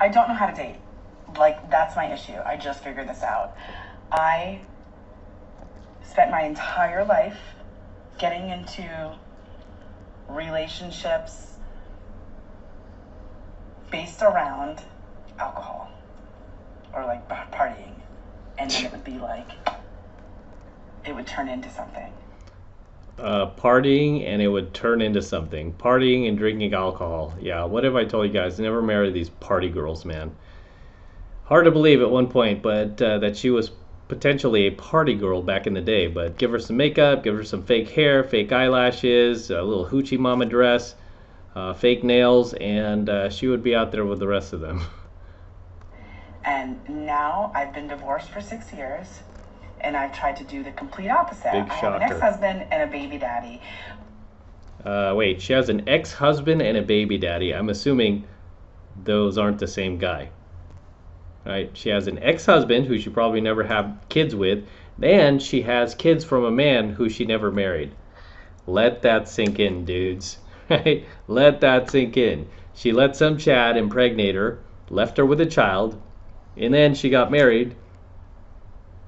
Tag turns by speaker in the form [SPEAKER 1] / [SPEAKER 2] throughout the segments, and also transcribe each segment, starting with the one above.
[SPEAKER 1] I don't know how to date. Like, that's my issue. I just figured this out. I spent my entire life getting into relationships based around alcohol or like partying, and then it would be like it would turn into something.
[SPEAKER 2] Partying and it would turn into something. Partying and drinking alcohol. Yeah, what have I told you guys? Never marry these party girls, man. Hard to believe at one point, but that she was potentially a party girl back in the day. But give her some makeup, give her some fake hair, fake eyelashes, a little hoochie mama dress, fake nails, and she would be out there with the rest of them.
[SPEAKER 1] And now I've been divorced for 6 years, and I've tried to do the complete opposite.
[SPEAKER 2] Big
[SPEAKER 1] I have an
[SPEAKER 2] shocker.
[SPEAKER 1] ex-husband and a baby daddy.
[SPEAKER 2] Wait, she has an ex-husband and a baby daddy. I'm assuming those aren't the same guy. Right? She has an ex-husband who she probably never had kids with, and she has kids from a man who she never married. Let that sink in, dudes. Right? Let that sink in. She let some Chad impregnate her, left her with a child, and then she got married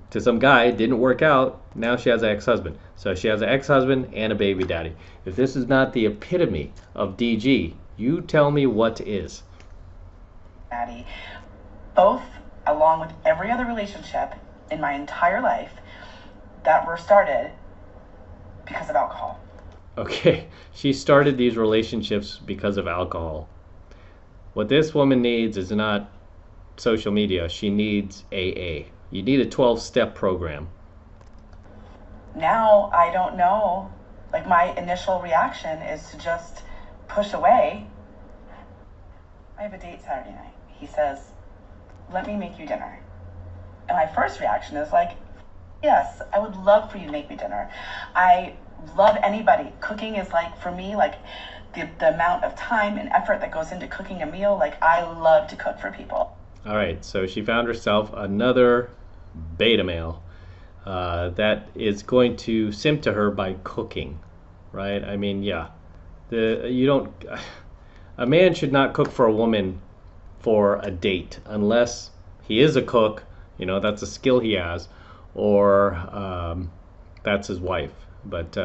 [SPEAKER 2] to some guy. It didn't work out. Now she has an ex-husband. So she has an ex-husband and a baby daddy. If this is not the epitome of DG, you tell me what is.
[SPEAKER 1] Daddy. Both, along with every other relationship in my entire life, that were started because of alcohol.
[SPEAKER 2] Okay, she started these relationships because of alcohol. What this woman needs is not social media. She needs AA. You need a 12-step program.
[SPEAKER 1] Now I don't know. Like, my initial reaction is to just push away. I have a date Saturday night. He says, let me make you dinner. And my first reaction is like, yes, I would love for you to make me dinner. I love anybody. Cooking is like, for me, like the amount of time and effort that goes into cooking a meal. Like, I love to cook for people.
[SPEAKER 2] All right, so she found herself another beta male that is going to simp to her by cooking, right? I mean, yeah, a man should not cook for a woman for a date unless he is a cook, that's a skill he has, or that's his wife. But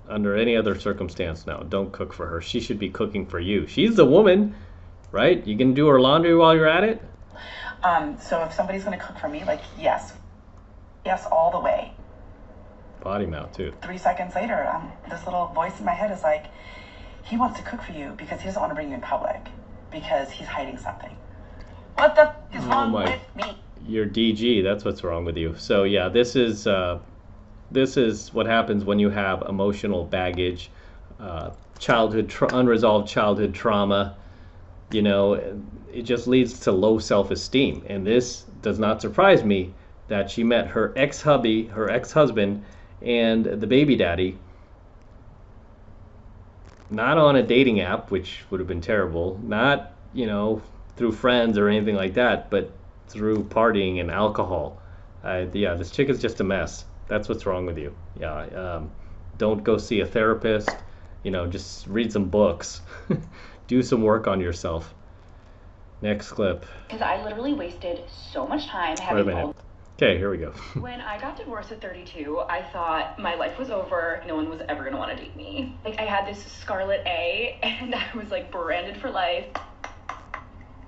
[SPEAKER 2] under any other circumstance, no, don't cook for her. She should be cooking for you. She's the woman, right? You can do her laundry while you're at it.
[SPEAKER 1] So if somebody's going to cook for me, like, yes, all the way.
[SPEAKER 2] Potty mouth too.
[SPEAKER 1] 3 seconds later, this little voice in my head is like, he wants to cook for you because he doesn't want to bring you in public because he's hiding something. What the f is wrong with me?
[SPEAKER 2] You're DG. That's what's wrong with you. So yeah, this is what happens when you have emotional baggage, unresolved childhood trauma. It just leads to low self-esteem. And this does not surprise me that she met her ex-husband, and the baby daddy, not on a dating app, which would have been terrible, not, through friends or anything like that, but through partying and alcohol. Yeah, this chick is just a mess. That's what's wrong with you. Yeah, don't go see a therapist. Just read some books. Do some work on yourself. Next clip.
[SPEAKER 3] Because I literally wasted so much time
[SPEAKER 2] Wait a
[SPEAKER 3] having
[SPEAKER 2] minute. Okay, here we go.
[SPEAKER 3] When I got divorced at 32, I thought my life was over. No one was ever going to want to date me. Like, I had this scarlet A, and I was, like, branded for life.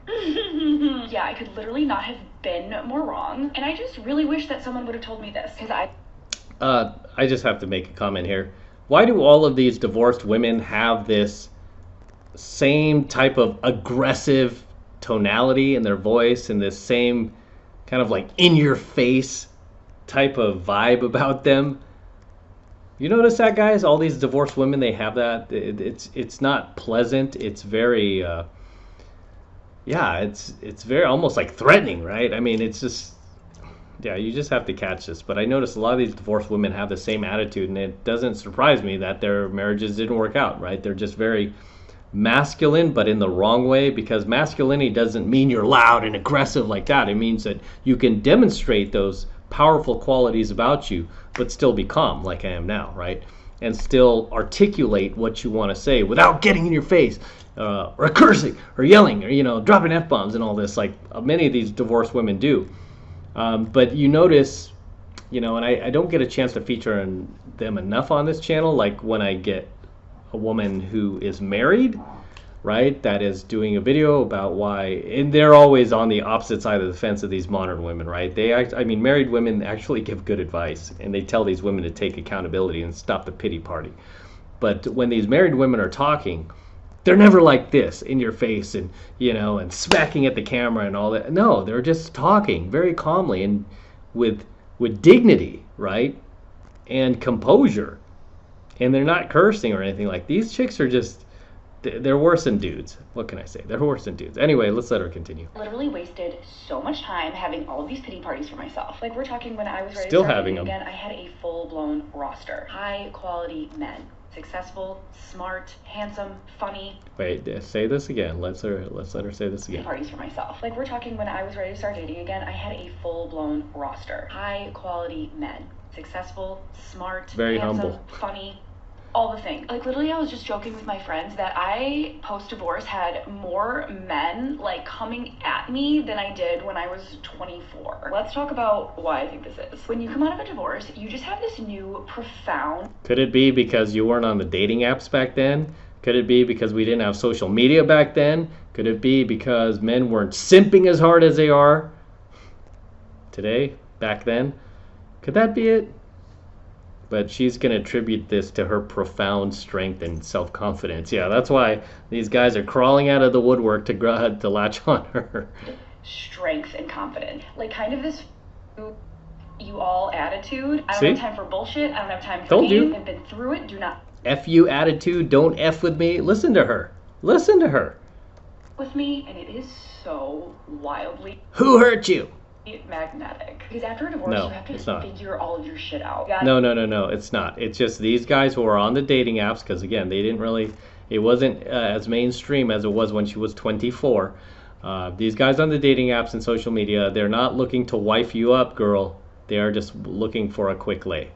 [SPEAKER 3] Yeah, I could literally not have been more wrong. And I just really wish that someone would have told me this. Because
[SPEAKER 2] I just have to make a comment here. Why do all of these divorced women have this same type of aggressive tonality in their voice and this same kind of like in-your-face type of vibe about them? You notice that, guys? All these divorced women, they have that. It's not pleasant. It's very, it's very almost like threatening, right? I mean, it's just, yeah, you just have to catch this. But I notice a lot of these divorced women have the same attitude, and it doesn't surprise me that their marriages didn't work out, right? They're just very masculine, but in the wrong way, because masculinity doesn't mean you're loud and aggressive like that. It means that you can demonstrate those powerful qualities about you, but still be calm like I am now, right? And still articulate what you want to say without getting in your face or cursing or yelling or dropping f-bombs and all this, like many of these divorced women do. But you notice, and I don't get a chance to feature them enough on this channel, like when I get a woman who is married, right, that is doing a video about why, and they're always on the opposite side of the fence of these modern women, right? Married women actually give good advice, and they tell these women to take accountability and stop the pity party. But when these married women are talking, they're never like this in your face and and smacking at the camera and all that. No, they're just talking very calmly and with dignity, right, and composure, and they're not cursing or anything. Like, these chicks are just, they're worse than dudes. What can I say? They're worse than dudes. Anyway, let's let her continue.
[SPEAKER 3] Literally wasted so much time having all of these pity parties for myself. Like, we're talking when I was ready
[SPEAKER 2] Still
[SPEAKER 3] to start
[SPEAKER 2] having
[SPEAKER 3] dating
[SPEAKER 2] them.
[SPEAKER 3] again, I had a full-blown roster. High quality men. Successful, smart, handsome, funny.
[SPEAKER 2] Wait, say this again. Let's let her say this again.
[SPEAKER 3] Parties for myself. Like, we're talking when I was ready to start dating again, I had a full-blown roster. High quality men. Successful, smart,
[SPEAKER 2] very
[SPEAKER 3] handsome,
[SPEAKER 2] humble,
[SPEAKER 3] funny. All the things. Like, literally, I was just joking with my friends that I, post-divorce, had more men, like, coming at me than I did when I was 24. Let's talk about why I think this is. When you come out of a divorce, you just have this new, profound...
[SPEAKER 2] Could it be because you weren't on the dating apps back then? Could it be because we didn't have social media back then? Could it be because men weren't simping as hard as they are today, back then? Could that be it? But she's going to attribute this to her profound strength and self-confidence. Yeah, that's why these guys are crawling out of the woodwork to latch on her.
[SPEAKER 3] Strength and confidence. Like, kind of this you all attitude. I don't
[SPEAKER 2] See?
[SPEAKER 3] have time for bullshit. I don't have time for
[SPEAKER 2] Told you.
[SPEAKER 3] games. I've been through it. Do not
[SPEAKER 2] F you attitude. Don't F with me. Listen to her. Listen to her.
[SPEAKER 3] with me. And it is so wildly...
[SPEAKER 2] Who hurt you?
[SPEAKER 3] magnetic. Because after a divorce,
[SPEAKER 2] No,
[SPEAKER 3] you have
[SPEAKER 2] it's
[SPEAKER 3] to
[SPEAKER 2] not.
[SPEAKER 3] figure all of your shit out.
[SPEAKER 2] No, it's not. It's just these guys who are on the dating apps, because again, it wasn't as mainstream as it was when she was 24. These guys on the dating apps and social media, they're not looking to wife you up, girl. They are just looking for a quick lay,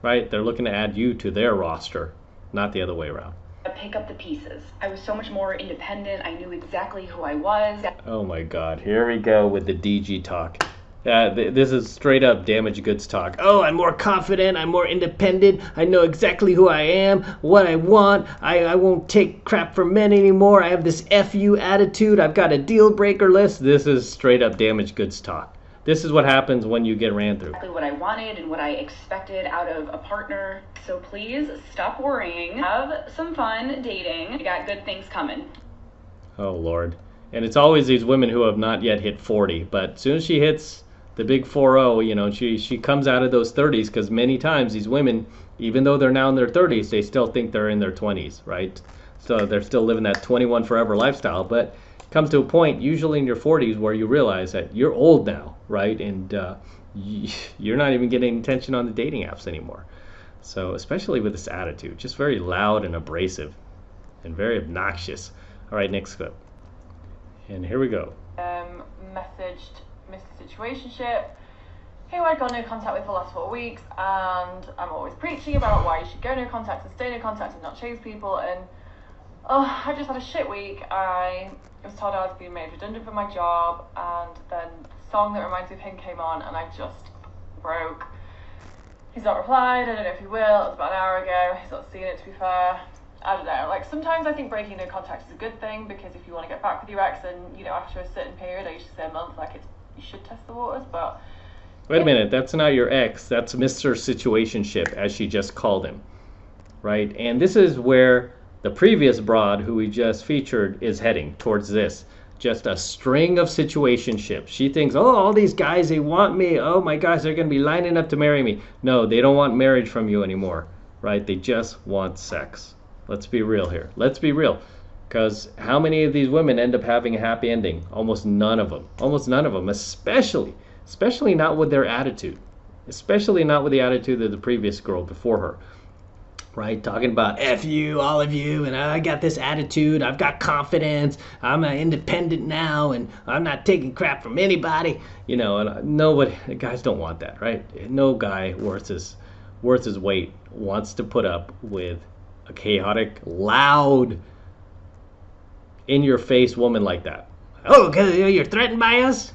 [SPEAKER 2] right? They're looking to add you to their roster, not the other way around.
[SPEAKER 3] Pick up the pieces. I was so much more independent. I knew exactly who I was.
[SPEAKER 2] Oh my God, here we go with the DG talk. This is straight up damaged goods talk. Oh, I'm more confident, I'm more independent, I know exactly who I am, what I want, I won't take crap from men anymore, I have this FU attitude, I've got a deal breaker list. This is straight up damaged goods talk. This is what happens when you get ran through.
[SPEAKER 3] Exactly what I wanted and what I expected out of a partner. So please stop worrying. Have some fun dating. You got good things coming.
[SPEAKER 2] Oh Lord. And it's always these women who have not yet hit 40, but as soon as she hits the big 40, she comes out of those 30s, because many times these women, even though they're now in their 30s, they still think they're in their 20s, right? So they're still living that 21 forever lifestyle, but comes to a point, usually in your 40s, where you realize that you're old now, right? And you're not even getting attention on the dating apps anymore. So especially with this attitude, just very loud and abrasive and very obnoxious. All right, next clip. And here we go.
[SPEAKER 4] Messaged Mr. Situationship, who I'd got no contact with for the last 4 weeks, and I'm always preaching about why you should go no contact and stay no contact and not chase people, and I just had a shit week. I was told I was being made redundant from my job, and then the song that reminds me of him came on, and I just broke. He's not replied, I don't know if he will, it was about an hour ago, he's not seen it, to be fair. I don't know, like, sometimes I think breaking no contact is a good thing, because if you want to get back with your ex, and, after a certain period, I usually say a month, like, you should test the waters, but...
[SPEAKER 2] Wait a minute, that's not your ex, that's Mr. Situationship, as she just called him, right? And this is where the previous broad, who we just featured, is heading towards this. Just a string of situationships. She thinks, oh, all these guys, they want me. Oh my gosh, they're going to be lining up to marry me. No, they don't want marriage from you anymore, right? They just want sex. Let's be real here. Let's be real. Because how many of these women end up having a happy ending? Almost none of them. Almost none of them, especially not with their attitude. Especially not with the attitude of the previous girl before her. Right, talking about F you, all of you, and I got this attitude, I've got confidence, I'm independent now, and I'm not taking crap from anybody, and nobody, guys don't want that, right? No guy worth his weight wants to put up with a chaotic, loud, in-your-face woman like that. Oh, because you're threatened by us?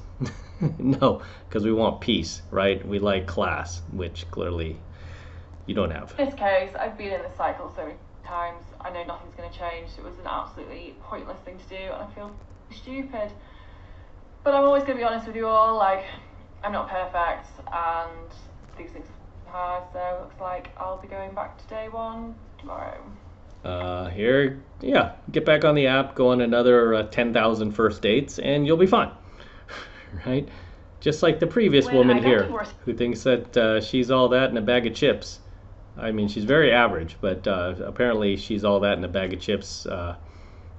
[SPEAKER 2] No, because we want peace, right? We like class, which clearly you don't have.
[SPEAKER 4] In this case, I've been in this cycle so many times. I know nothing's going to change. It was an absolutely pointless thing to do, and I feel stupid. But I'm always going to be honest with you all. Like, I'm not perfect, and these things are hard. So it looks like I'll be going back to day one tomorrow.
[SPEAKER 2] Get back on the app, go on another 10,000 first dates, and you'll be fine. Right? Just like the previous woman here, who thinks that she's all that in a bag of chips. I mean, she's very average, but apparently she's all that in a bag of chips,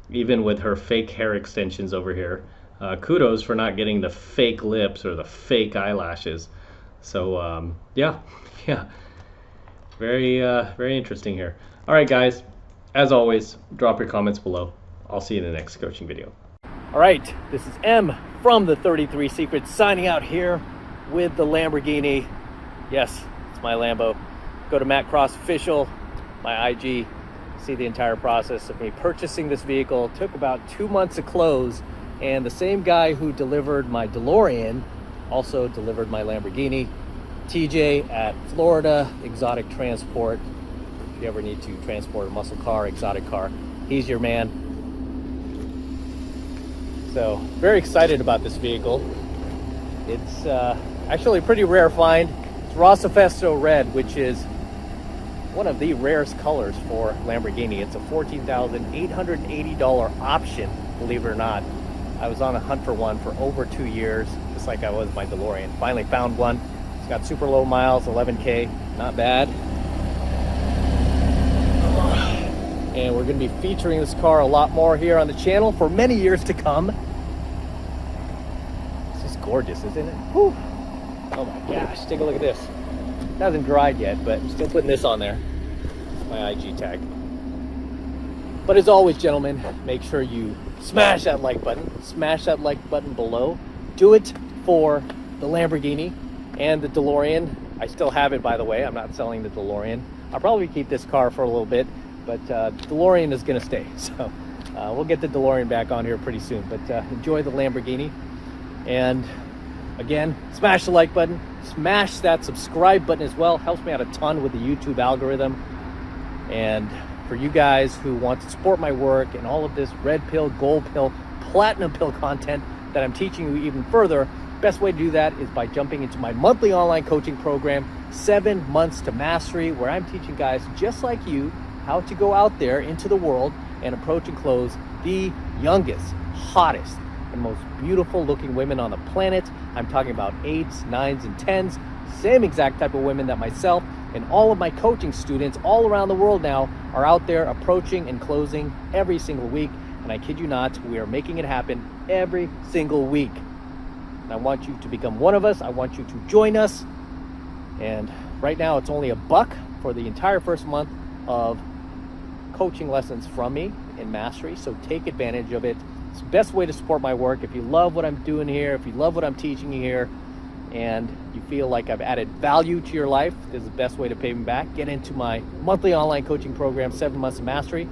[SPEAKER 2] even with her fake hair extensions over here. Kudos for not getting the fake lips or the fake eyelashes. So, yeah. Very interesting here. All right, guys. As always, drop your comments below. I'll see you in the next coaching video.
[SPEAKER 5] All right, this is M from the 33 Secrets signing out here with the Lamborghini. Yes, it's my Lambo. Go to Matt Cross Official, my IG, see the entire process of me purchasing this vehicle. Took about 2 months to close, and the same guy who delivered my DeLorean also delivered my Lamborghini. TJ at Florida Exotic Transport. If you ever need to transport a muscle car, exotic car, he's your man. So very excited about this vehicle. It's actually a pretty rare find. It's Rossifesto Red, which is one of the rarest colors for Lamborghini. It's a $14,880 option, believe it or not. I was on a hunt for one for over 2 years, just like I was my DeLorean. Finally found one. It's got super low miles, 11K, not bad. And we're going to be featuring this car a lot more here on the channel for many years to come. This is gorgeous, isn't it? Whew. Oh my gosh, take a look at this. It hasn't dried yet, but I'm still putting this on there. My IG tag. But as always, gentlemen, make sure you smash that like button. Smash that like button below. Do it for the Lamborghini and the DeLorean. I still have it, by the way. I'm not selling the DeLorean. I'll probably keep this car for a little bit, but DeLorean is going to stay. So we'll get the DeLorean back on here pretty soon. But enjoy the Lamborghini. And again, smash the like button. Smash that subscribe button as well. Helps me out a ton with the YouTube algorithm. And for you guys who want to support my work and all of this red pill, gold pill, platinum pill content that I'm teaching you even further, best way to do that is by jumping into my monthly online coaching program, 7 Months to Mastery, where I'm teaching guys just like you how to go out there into the world and approach and close the youngest, hottest, and most beautiful looking women on the planet. I'm talking about 8s, 9s, and 10s, same exact type of women that myself and all of my coaching students all around the world now are out there approaching and closing every single week. And I kid you not, we are making it happen every single week. And I want you to become one of us. I want you to join us. And right now it's only $1 for the entire first month of coaching lessons from me in Mastery. So take advantage of it. It's the best way to support my work. If you love what I'm doing here, if you love what I'm teaching you here, and you feel like I've added value to your life, this is the best way to pay me back. Get into my monthly online coaching program, 7 Months of Mastery.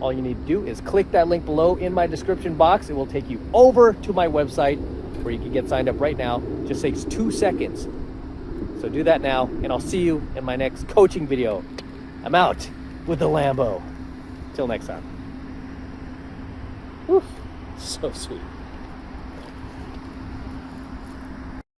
[SPEAKER 5] All you need to do is click that link below in my description box. It will take you over to my website where you can get signed up right now. It just takes 2 seconds. So do that now, and I'll see you in my next coaching video. I'm out with the Lambo. Till next time. Whew, so sweet.